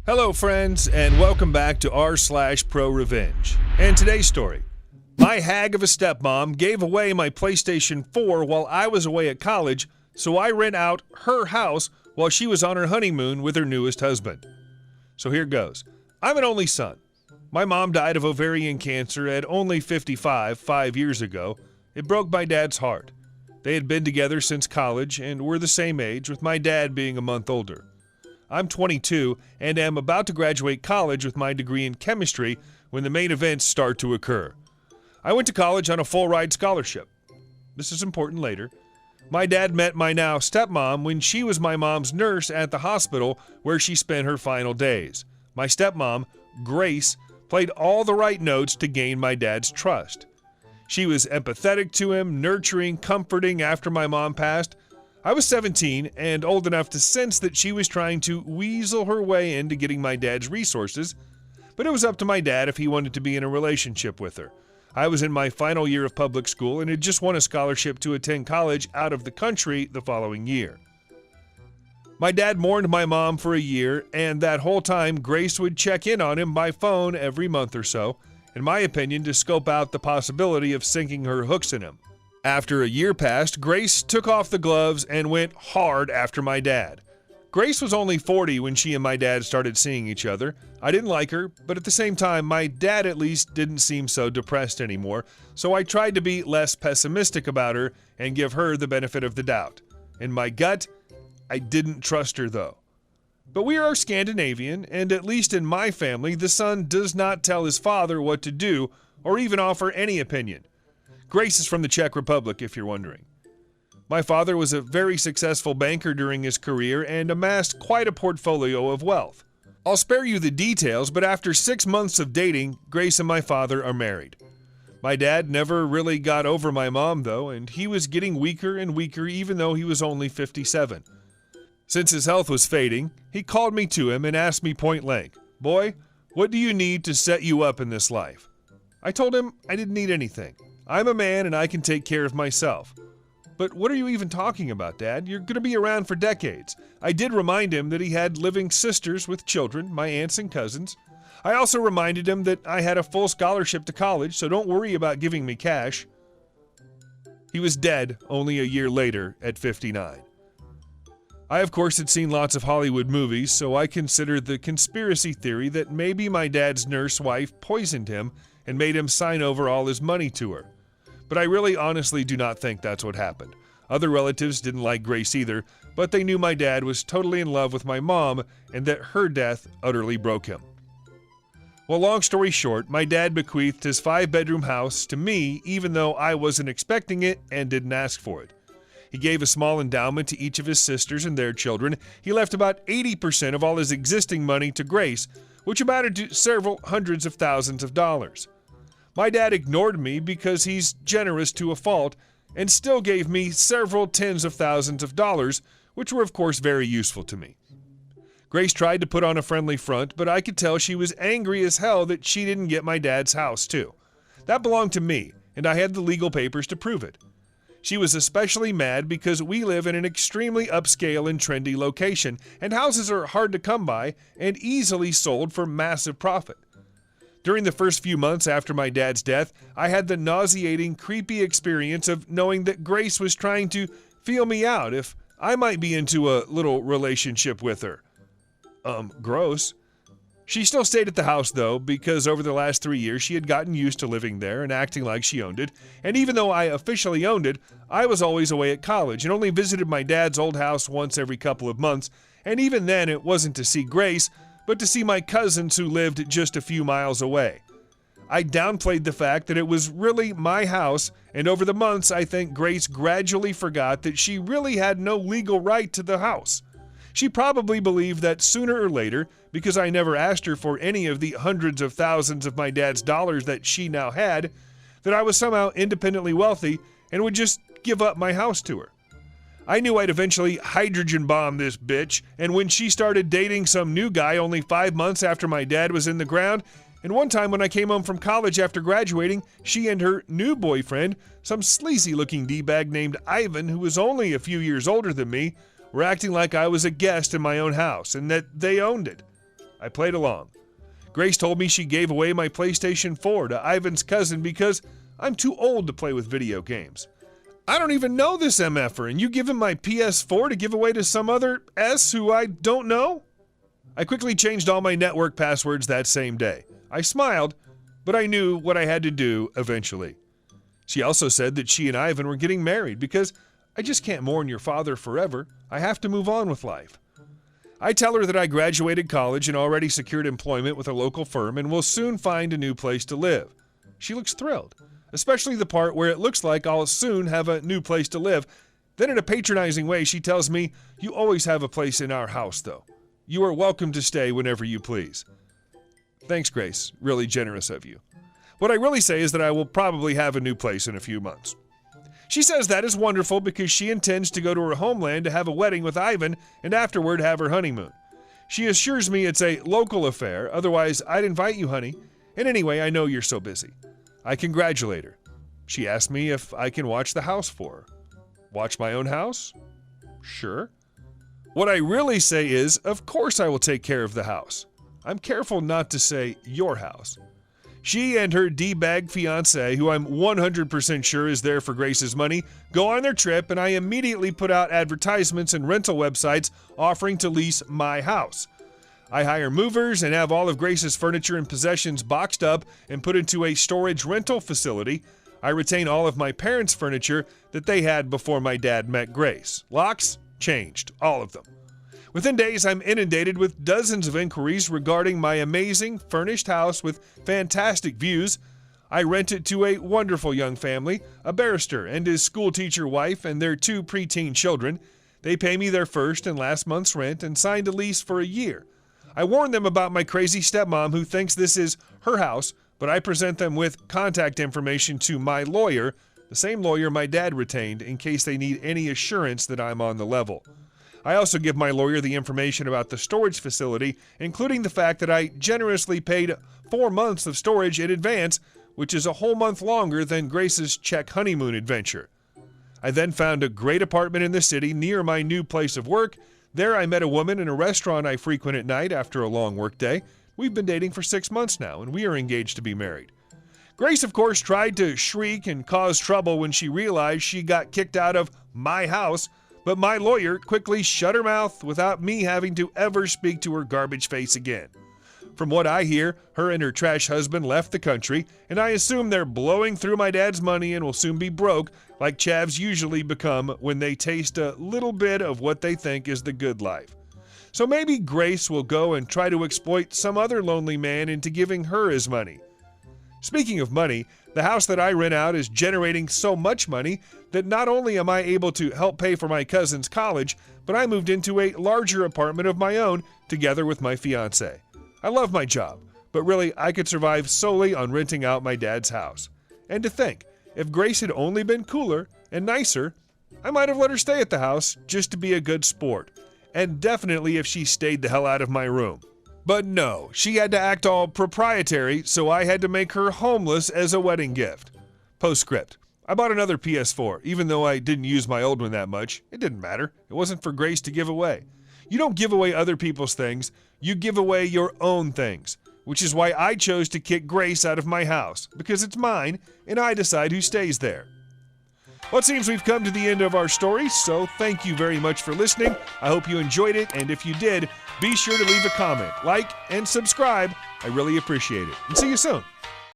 Hello friends, and welcome back to r/Prorevenge. And today's story. My hag of a stepmom gave away my PlayStation 4 while I was away at college, so I rent out her house while she was on her honeymoon with her newest husband. So here goes. I'm an only son. My mom died of ovarian cancer at only 55, 5 years ago. It broke my dad's heart. They had been together since college and were the same age, with my dad being a month older. I'm 22 and am about to graduate college with my degree in chemistry when the main events start to occur. I went to college on a full-ride scholarship. This is important later. My dad met my now stepmom when she was my mom's nurse at the hospital where she spent her final days. My stepmom, Grace, played all the right notes to gain my dad's trust. She was empathetic to him, nurturing, comforting after my mom passed. I was 17 and old enough to sense that she was trying to weasel her way into getting my dad's resources, but it was up to my dad if he wanted to be in a relationship with her. I was in my final year of public school and had just won a scholarship to attend college out of the country the following year. My dad mourned my mom for a year, and that whole time Grace would check in on him by phone every month or so, in my opinion, to scope out the possibility of sinking her hooks in him. After a year passed, Grace took off the gloves and went hard after my dad. Grace was only 40 when she and my dad started seeing each other. I didn't like her, but at the same time, my dad at least didn't seem so depressed anymore, so I tried to be less pessimistic about her and give her the benefit of the doubt. In my gut, I didn't trust her though. But we are Scandinavian, and at least in my family, the son does not tell his father what to do or even offer any opinion. Grace is from the Czech Republic, if you're wondering. My father was a very successful banker during his career and amassed quite a portfolio of wealth. I'll spare you the details, but after 6 months of dating, Grace and my father are married. My dad never really got over my mom, though, and he was getting weaker and weaker even though he was only 57. Since his health was fading, he called me to him and asked me point blank, "Boy, what do you need to set you up in this life?" I told him I didn't need anything. I'm a man and I can take care of myself. But what are you even talking about, Dad? You're going to be around for decades. I did remind him that he had living sisters with children, my aunts and cousins. I also reminded him that I had a full scholarship to college, so don't worry about giving me cash. He was dead only a year later at 59. I, of course, had seen lots of Hollywood movies, so I considered the conspiracy theory that maybe my dad's nurse wife poisoned him and made him sign over all his money to her. But I really honestly do not think that's what happened. Other relatives didn't like Grace either, but they knew my dad was totally in love with my mom and that her death utterly broke him. Well, long story short, my dad bequeathed his 5-bedroom house to me even though I wasn't expecting it and didn't ask for it. He gave a small endowment to each of his sisters and their children. He left about 80% of all his existing money to Grace, which amounted to several hundreds of thousands of dollars. My dad ignored me because he's generous to a fault and still gave me several tens of thousands of dollars, which were of course very useful to me. Grace tried to put on a friendly front, but I could tell she was angry as hell that she didn't get my dad's house too. That belonged to me, and I had the legal papers to prove it. She was especially mad because we live in an extremely upscale and trendy location, and houses are hard to come by and easily sold for massive profit. During the first few months after my dad's death, I had the nauseating, creepy experience of knowing that Grace was trying to feel me out if I might be into a little relationship with her. Gross. She still stayed at the house, though, because over the last 3 years she had gotten used to living there and acting like she owned it, and even though I officially owned it, I was always away at college and only visited my dad's old house once every couple of months, and even then it wasn't to see Grace, but to see my cousins who lived just a few miles away. I downplayed the fact that it was really my house, and over the months I think Grace gradually forgot that she really had no legal right to the house. She probably believed that sooner or later, because I never asked her for any of the hundreds of thousands of my dad's dollars that she now had, that I was somehow independently wealthy and would just give up my house to her. I knew I'd eventually hydrogen bomb this bitch, and when she started dating some new guy only 5 months after my dad was in the ground, and one time when I came home from college after graduating, she and her new boyfriend, some sleazy-looking D-bag named Ivan, who was only a few years older than me, were acting like I was a guest in my own house and that they owned it. I played along. Grace told me she gave away my PlayStation 4 to Ivan's cousin because I'm too old to play with video games. I don't even know this MFer, and you give him my PS4 to give away to some other S who I don't know? I quickly changed all my network passwords that same day. I smiled, but I knew what I had to do eventually. She also said that she and Ivan were getting married because I just can't mourn your father forever. I have to move on with life. I tell her that I graduated college and already secured employment with a local firm and will soon find a new place to live. She looks thrilled, especially the part where it looks like I'll soon have a new place to live. Then in a patronizing way, she tells me, "You always have a place in our house, though. You are welcome to stay whenever you please." Thanks, Grace. Really generous of you. What I really say is that I will probably have a new place in a few months. She says that is wonderful because she intends to go to her homeland to have a wedding with Ivan and afterward have her honeymoon. She assures me it's a local affair, otherwise I'd invite you, honey. And anyway, I know you're so busy. I congratulate her. She asked me if I can watch the house for her. Watch my own house? Sure. What I really say is, of course I will take care of the house. I'm careful not to say your house. She and her D-bag fiancé, who I'm 100% sure is there for Grace's money, go on their trip, and I immediately put out advertisements and rental websites offering to lease my house. I hire movers and have all of Grace's furniture and possessions boxed up and put into a storage rental facility. I retain all of my parents' furniture that they had before my dad met Grace. Locks? Changed. All of them. Within days, I'm inundated with dozens of inquiries regarding my amazing, furnished house with fantastic views. I rent it to a wonderful young family, a barrister and his schoolteacher wife and their 2 preteen children. They pay me their first and last month's rent and signed a lease for a year. I warn them about my crazy stepmom who thinks this is her house, but I present them with contact information to my lawyer, the same lawyer my dad retained, in case they need any assurance that I'm on the level. I also give my lawyer the information about the storage facility, including the fact that I generously paid 4 months of storage in advance, which is a whole month longer than Grace's Czech honeymoon adventure. I then found a great apartment in the city near my new place of work. There I met a woman in a restaurant I frequent at night after a long workday. We've been dating for 6 months now, and we are engaged to be married. Grace, of course, tried to shriek and cause trouble when she realized she got kicked out of my house, but my lawyer quickly shut her mouth without me having to ever speak to her garbage face again. From what I hear, her and her trash husband left the country, and I assume they're blowing through my dad's money and will soon be broke, like chavs usually become when they taste a little bit of what they think is the good life. So maybe Grace will go and try to exploit some other lonely man into giving her his money. Speaking of money, the house that I rent out is generating so much money that not only am I able to help pay for my cousin's college, but I moved into a larger apartment of my own together with my fiancé. I love my job, but really I could survive solely on renting out my dad's house. And to think, if Grace had only been cooler and nicer, I might have let her stay at the house just to be a good sport. And definitely if she stayed the hell out of my room. But no, she had to act all proprietary, so I had to make her homeless as a wedding gift. Postscript. I bought another PS4, even though I didn't use my old one that much. It didn't matter. It wasn't for Grace to give away. You don't give away other people's things, you give away your own things. Which is why I chose to kick Grace out of my house, because it's mine, and I decide who stays there. Well, it seems we've come to the end of our story, so thank you very much for listening. I hope you enjoyed it, and if you did, be sure to leave a comment, like, and subscribe. I really appreciate it. And see you soon.